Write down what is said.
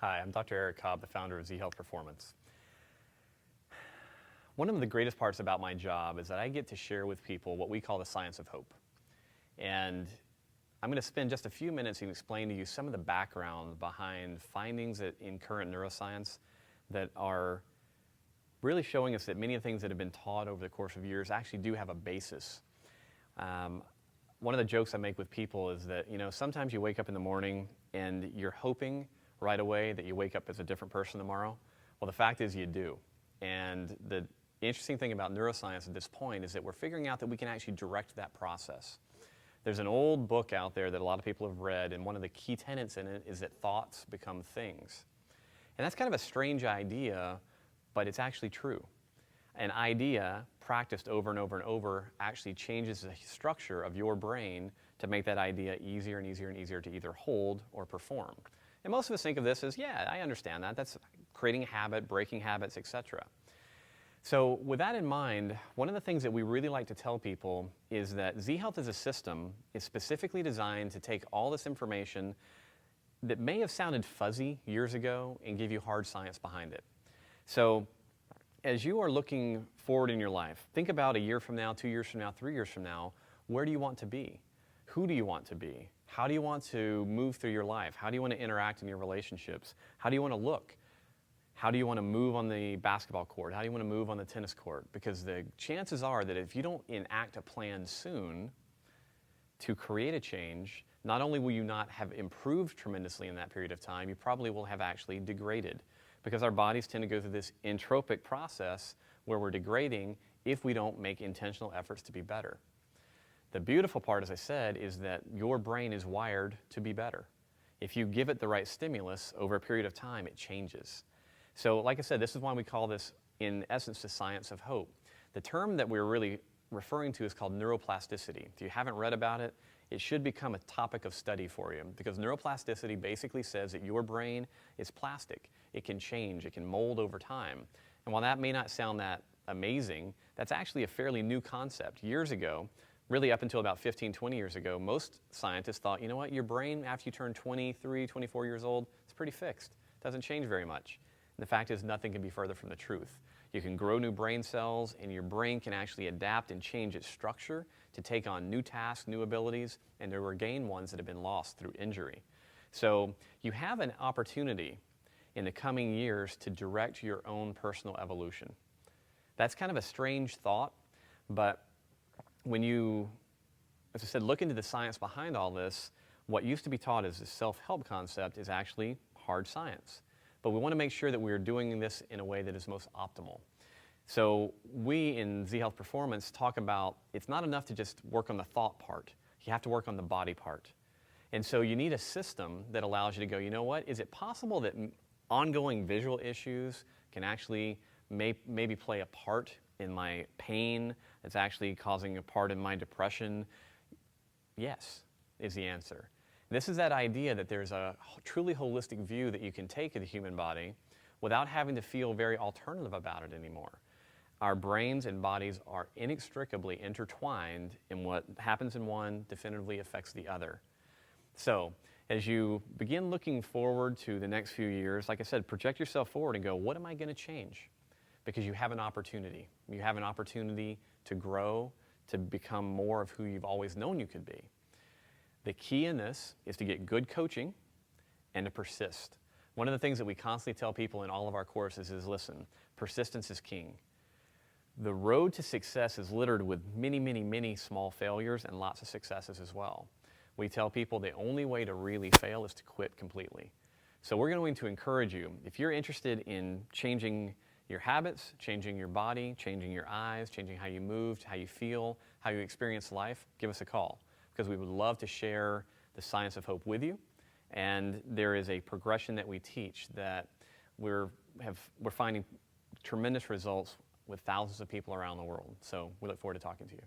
Hi, I'm Dr. Eric Cobb, the founder of Z Health Performance. One of the greatest parts about my job is that I get to share with people what we call the science of hope. And I'm going to spend just a few minutes and explain to you some of the background behind findings in current neuroscience that are really showing us that many of the things that have been taught over the course of years actually do have a basis. One of the jokes I make with people is that, sometimes you wake up in the morning and you're hoping right away that you wake up as a different person tomorrow. Well, the fact is you do. And the interesting thing about neuroscience at this point is that we're figuring out that we can actually direct that process. There's an old book out there that a lot of people have read, and one of the key tenets in it is that thoughts become things. And that's kind of a strange idea, but it's actually true. An idea practiced over and over and over actually changes the structure of your brain to make that idea easier and easier and easier to either hold or perform. And most of us think of this as, yeah, I understand that. That's creating a habit, breaking habits, etc. So with that in mind, one of the things that we really like to tell people is that Z Health as a system is specifically designed to take all this information that may have sounded fuzzy years ago and give you hard science behind it. So as you are looking forward in your life, think about a year from now, 2 years from now, 3 years from now, where do you want to be? Who do you want to be? How do you want to move through your life? How do you want to interact in your relationships? How do you want to look? How do you want to move on the basketball court? How do you want to move on the tennis court? Because the chances are that if you don't enact a plan soon to create a change, not only will you not have improved tremendously in that period of time, you probably will have actually degraded. Because our bodies tend to go through this entropic process where we're degrading if we don't make intentional efforts to be better. The beautiful part, as I said, is that your brain is wired to be better. If you give it the right stimulus over a period of time, it changes. So like I said, this is why we call this, in essence, the science of hope. The term that we're really referring to is called neuroplasticity. If you haven't read about it, it should become a topic of study for you, because neuroplasticity basically says that your brain is plastic. It can change, it can mold over time. And while that may not sound that amazing, that's actually a fairly new concept. Years ago, really up until about 15, 20 years ago, most scientists thought, you know what, your brain, after you turn 23, 24 years old, it's pretty fixed. It doesn't change very much. And the fact is, nothing can be further from the truth. You can grow new brain cells, and your brain can actually adapt and change its structure to take on new tasks, new abilities, and to regain ones that have been lost through injury. So you have an opportunity in the coming years to direct your own personal evolution. That's kind of a strange thought, but when you, as I said, look into the science behind all this, what used to be taught as a self-help concept is actually hard science. But we want to make sure that we're doing this in a way that is most optimal. So we in Z Health Performance talk about it's not enough to just work on the thought part. You have to work on the body part. And so you need a system that allows you to go, you know what, is it possible that ongoing visual issues can actually maybe play a part in my pain? It's actually causing a part in my depression? Yes, is the answer. This is that idea that there's a truly holistic view that you can take of the human body without having to feel very alternative about it anymore. Our brains and bodies are inextricably intertwined, and what happens in one definitively affects the other. So as you begin looking forward to the next few years, like I said, project yourself forward and go, what am I going to change? Because you have an opportunity. You have an opportunity to grow, to become more of who you've always known you could be. The key in this is to get good coaching and to persist. One of the things that we constantly tell people in all of our courses is, listen, persistence is king. The road to success is littered with many, many, many small failures and lots of successes as well. We tell people the only way to really fail is to quit completely. So we're going to encourage you, if you're interested in changing your habits, changing your body, changing your eyes, changing how you move, how you feel, how you experience life, give us a call, because we would love to share the science of hope with you. And there is a progression that we teach that we're finding tremendous results with thousands of people around the world. So we look forward to talking to you.